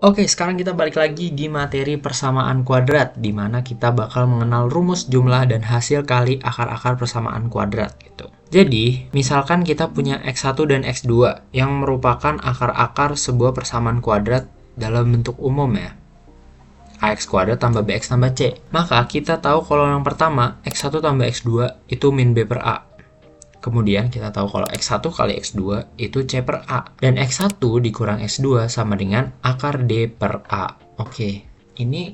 Oke, sekarang kita balik lagi di materi persamaan kuadrat, di mana kita bakal mengenal rumus jumlah dan hasil kali akar-akar persamaan kuadrat gitu. Jadi, misalkan kita punya x1 dan x2 yang merupakan akar-akar sebuah persamaan kuadrat dalam bentuk umum ya. Ax kuadrat tambah bx tambah c. Maka kita tahu kalau yang pertama, x1 tambah x2 itu min b per a. Kemudian kita tahu kalau x1 kali x2 itu c per a. Dan x1 dikurang x2 sama dengan akar d per a. Oke, ini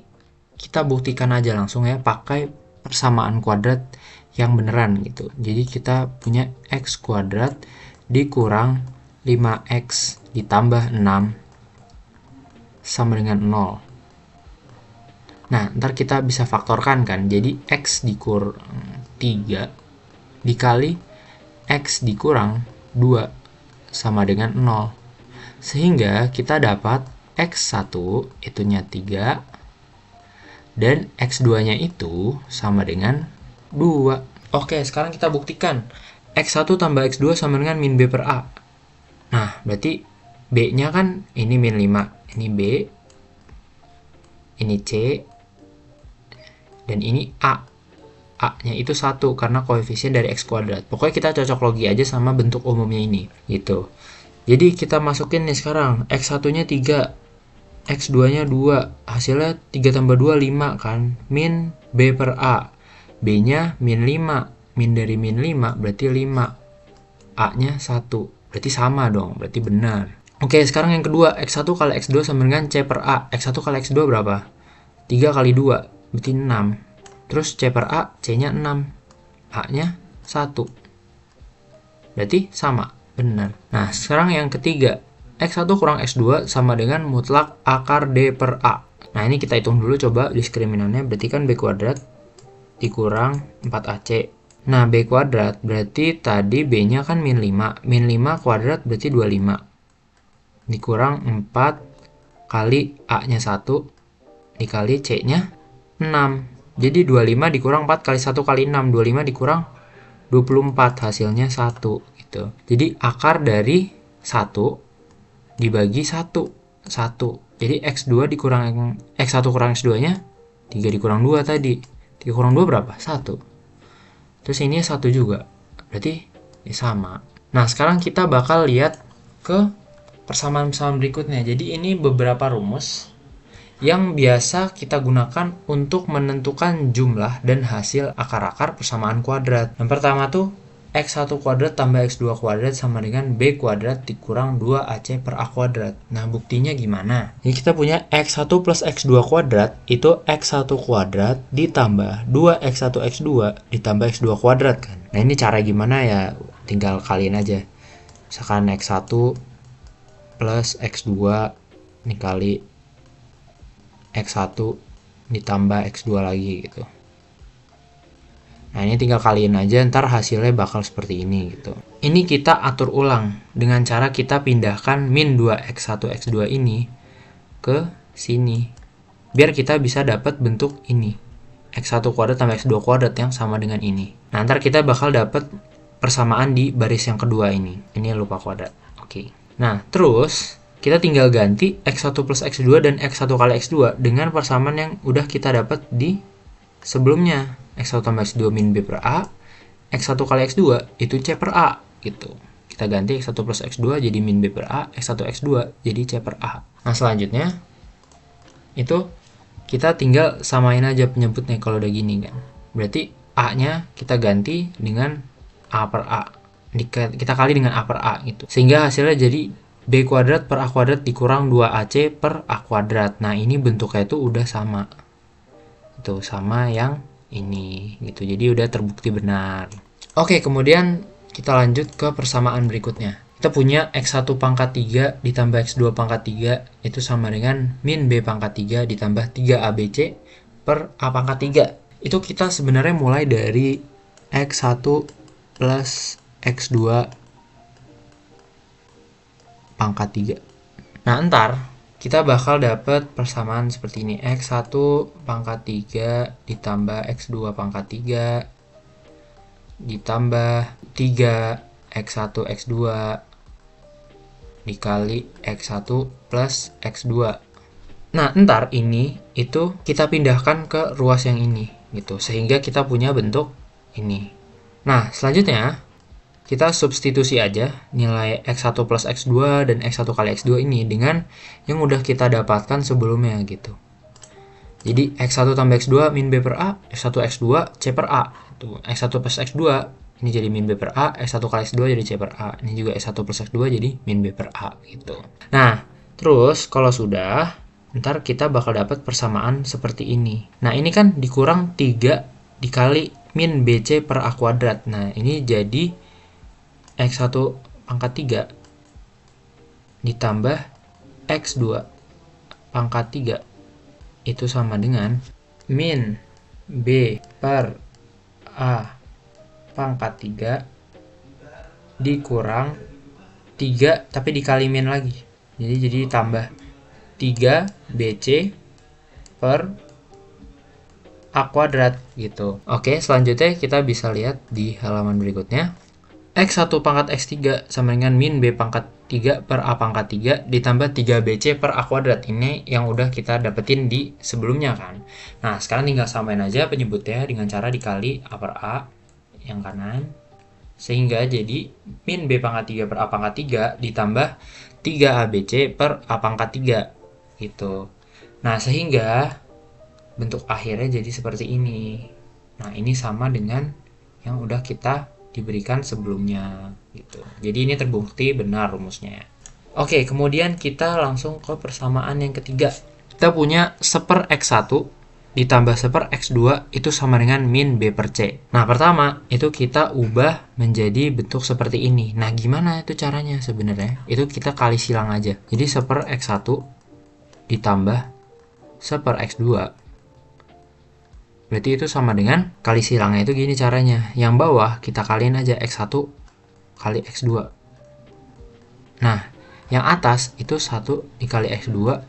kita buktikan aja langsung ya pakai persamaan kuadrat yang beneran gitu. Jadi kita punya x kuadrat dikurang 5x ditambah 6 sama dengan 0. Nah, ntar kita bisa faktorkan kan. Jadi x dikurang 3 dikali x dikurang 2 sama dengan 0. Sehingga kita dapat x1 itunya 3 dan x2-nya itu sama dengan 2. Oke, sekarang kita buktikan. x1 tambah x2 sama dengan min b per a. Nah, berarti b-nya kan ini min 5, ini b, ini c, dan ini a. A-nya itu 1 karena koefisien dari x kuadrat. Pokoknya kita cocok logi aja sama bentuk umumnya ini. Gitu. Jadi kita masukin nih sekarang. X1-nya 3. X2-nya 2. Hasilnya 3 tambah 2, 5 kan. Min B per A. B-nya min 5. Min dari min 5 berarti 5. A-nya 1. Berarti sama dong. Berarti benar. Oke, sekarang yang kedua. X1 kali X2 sama dengan C per A. X1 kali X2 berapa? 3 kali 2. Berarti 6. Terus C per A, C-nya 6. A-nya 1. Berarti sama, benar. Nah, sekarang yang ketiga. X1 kurang X2 sama dengan mutlak akar D per A. Nah, ini kita hitung dulu coba diskriminannya. Berarti kan B kuadrat dikurang 4AC. Nah, B kuadrat berarti tadi B-nya kan min 5. Min 5 kuadrat berarti 25. Dikurang 4 kali A-nya 1 dikali C-nya 6. Jadi 25 dikurang 4 kali 1 kali 6. 25 dikurang 24. Hasilnya 1. Gitu. Jadi akar dari 1 dibagi 1. 1. Jadi X2 dikurang X1 kurang X2-nya 3 dikurang 2 tadi. 3 kurang 2 berapa? 1. Terus ini 1 juga. Berarti ya sama. Nah, sekarang kita bakal lihat ke persamaan-persamaan berikutnya. Jadi ini beberapa rumus yang biasa kita gunakan untuk menentukan jumlah dan hasil akar-akar persamaan kuadrat. Yang pertama tuh x1 kuadrat tambah x2 kuadrat sama dengan b kuadrat dikurang 2ac per a kuadrat. Nah, buktinya gimana? Jadi kita punya x1 plus x2 kuadrat itu x1 kuadrat ditambah 2x1 x2 ditambah x2 kuadrat kan. Nah, ini cara gimana ya? Tinggal kaliin aja. Misalkan x1 plus x2 dikali X1 ditambah X2 lagi gitu. Nah, ini tinggal kaliin aja, ntar hasilnya bakal seperti ini gitu. Ini kita atur ulang dengan cara kita pindahkan min 2x1 x2 ini ke sini. Biar kita bisa dapat bentuk ini. X1 kuadrat tambah X2 kuadrat yang sama dengan ini. Nah, ntar kita bakal dapat persamaan di baris yang kedua ini. Ini lupa kuadrat. Oke. Nah, terus kita tinggal ganti X1 plus X2 dan X1 kali X2 dengan persamaan yang udah kita dapat di sebelumnya. X1 tambah X2 min B per A, X1 kali X2 itu C per A gitu. Kita ganti X1 plus X2 jadi min B per A, X1 X2 jadi C per A. Nah, selanjutnya itu kita tinggal samain aja penyebutnya kalau udah gini kan. Berarti A-nya kita ganti dengan A per A. Kita kali dengan A per A gitu. Sehingga hasilnya jadi B kuadrat per A kuadrat dikurang 2AC per A kuadrat. Nah, ini bentuknya itu udah sama. Itu sama yang ini gitu. Jadi udah terbukti benar. Oke, kemudian kita lanjut ke persamaan berikutnya. Kita punya X1 pangkat 3 ditambah X2 pangkat 3 itu sama dengan min B pangkat 3 ditambah 3ABC per A pangkat 3. Itu kita sebenarnya mulai dari X1 plus X2 pangkat 3. Nah, ntar kita bakal dapat persamaan seperti ini. X1 pangkat 3 ditambah X2 pangkat 3 ditambah 3 X1 X2 dikali X1 plus X2. Nah, ntar ini itu kita pindahkan ke ruas yang ini gitu, sehingga kita punya bentuk ini. Nah, selanjutnya kita substitusi aja nilai X1 plus X2 dan X1 kali X2 ini dengan yang udah kita dapatkan sebelumnya gitu. Jadi X1 tambah X2 min B per A, X1 X2 C per A. Tuh, X1 plus X2 ini jadi min B per A, X1 kali X2 jadi C per A. Ini juga X1 plus X2 jadi min B per A gitu. Nah, terus kalau sudah, ntar kita bakal dapat persamaan seperti ini. Nah, ini kan dikurang 3 dikali min BC per A kuadrat. Nah, ini jadi X1 pangkat 3 ditambah X2 pangkat 3 itu sama dengan min B per A pangkat 3 dikurang 3 tapi dikali min lagi. Jadi tambah 3 BC per A kuadrat gitu. Oke, selanjutnya kita bisa lihat di halaman berikutnya. X1 pangkat X3 sama dengan min B pangkat 3 per A pangkat 3 ditambah 3BC per A kuadrat. Ini yang udah kita dapetin di sebelumnya kan. Nah, sekarang tinggal samain aja penyebutnya dengan cara dikali A per A yang kanan. Sehingga jadi min B pangkat 3 per A pangkat 3 ditambah 3ABC per A pangkat 3 gitu. Nah, sehingga bentuk akhirnya jadi seperti ini. Nah, ini sama dengan yang udah kita diberikan sebelumnya gitu. Jadi ini terbukti benar rumusnya. Oke, kemudian kita langsung ke persamaan yang ketiga. Kita punya 1 X1 ditambah 1 X2 itu sama dengan min B per C. Nah, pertama itu kita ubah menjadi bentuk seperti ini. Nah, gimana itu caranya sebenarnya? Itu kita kali silang aja. Jadi 1 X1 ditambah 1 X2 berarti itu sama dengan kali silangnya itu gini caranya. Yang bawah kita kaliin aja X1 kali X2. Nah, yang atas itu 1 dikali X2,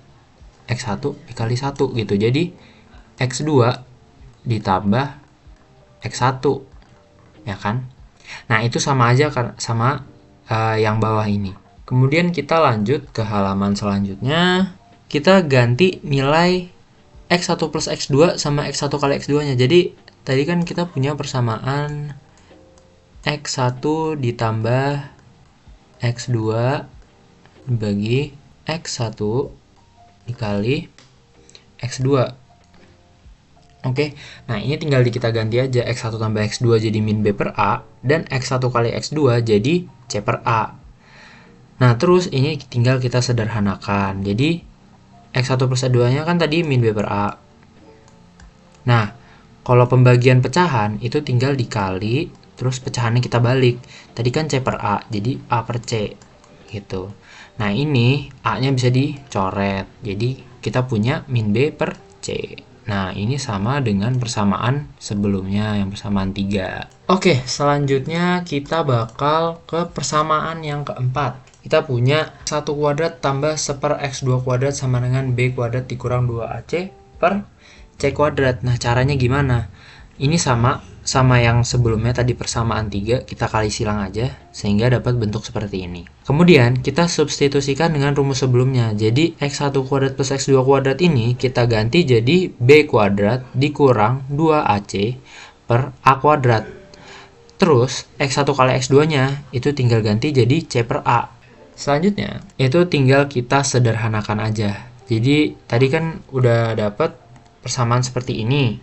X1 dikali 1 gitu. Jadi X2 ditambah X1 ya kan. Nah, itu sama aja sama yang bawah ini. Kemudian kita lanjut ke halaman selanjutnya. Kita ganti nilai X1 plus X2 sama X1 kali X2 nya. Jadi tadi kan kita punya persamaan X1 ditambah X2 dibagi X1 dikali X2. Oke, nah ini tinggal kita ganti aja X1 tambah X2 jadi min B per A dan X1 kali X2 jadi C per A. Nah, terus ini tinggal kita sederhanakan. Jadi X1 plus X2 nya kan tadi min B per A. Nah, kalau pembagian pecahan itu tinggal dikali, terus pecahannya kita balik. Tadi kan C per A, jadi A per C gitu. Nah, ini A-nya bisa dicoret. Jadi kita punya min B per C. Nah, ini sama dengan persamaan sebelumnya, yang persamaan 3. Oke, selanjutnya kita bakal ke persamaan yang keempat. Kita punya 1 kuadrat tambah 1 X2 kuadrat sama dengan B kuadrat dikurang 2AC per C kuadrat. Nah, caranya gimana? Ini sama yang sebelumnya tadi persamaan 3, kita kali silang aja sehingga dapat bentuk seperti ini. Kemudian kita substitusikan dengan rumus sebelumnya. Jadi X1 kuadrat plus X2 kuadrat ini kita ganti jadi B kuadrat dikurang 2AC per A kuadrat. Terus X1 kali X2 nya itu tinggal ganti jadi C per A. Selanjutnya itu tinggal kita sederhanakan aja. Jadi tadi kan udah dapat persamaan seperti ini.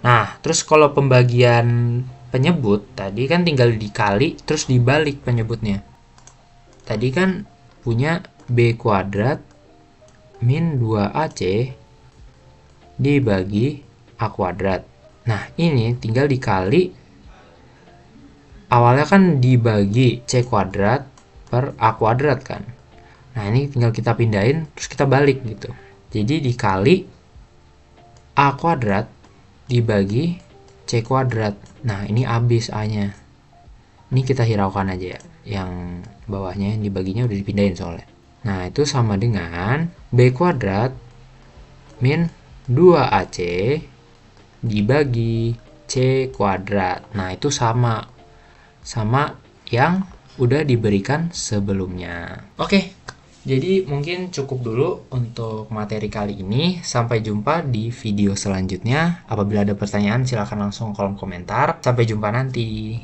Nah, terus kalau pembagian penyebut tadi kan tinggal dikali terus dibalik penyebutnya. Tadi kan punya B kuadrat min 2AC dibagi A kuadrat. Nah, ini tinggal dikali, awalnya kan dibagi C kuadrat per A kuadrat kan. Nah, ini tinggal kita pindahin terus kita balik gitu. Jadi dikali A kuadrat dibagi C kuadrat. Nah, ini habis A-nya. Ini kita hiraukan aja ya. Yang bawahnya yang dibaginya udah dipindahin soalnya. Nah, itu sama dengan B kuadrat min 2AC dibagi C kuadrat. Nah, itu sama yang udah diberikan sebelumnya. Oke, Jadi mungkin cukup dulu untuk materi kali ini. Sampai jumpa di video selanjutnya. Apabila ada pertanyaan silahkan langsung kolom komentar. Sampai jumpa nanti.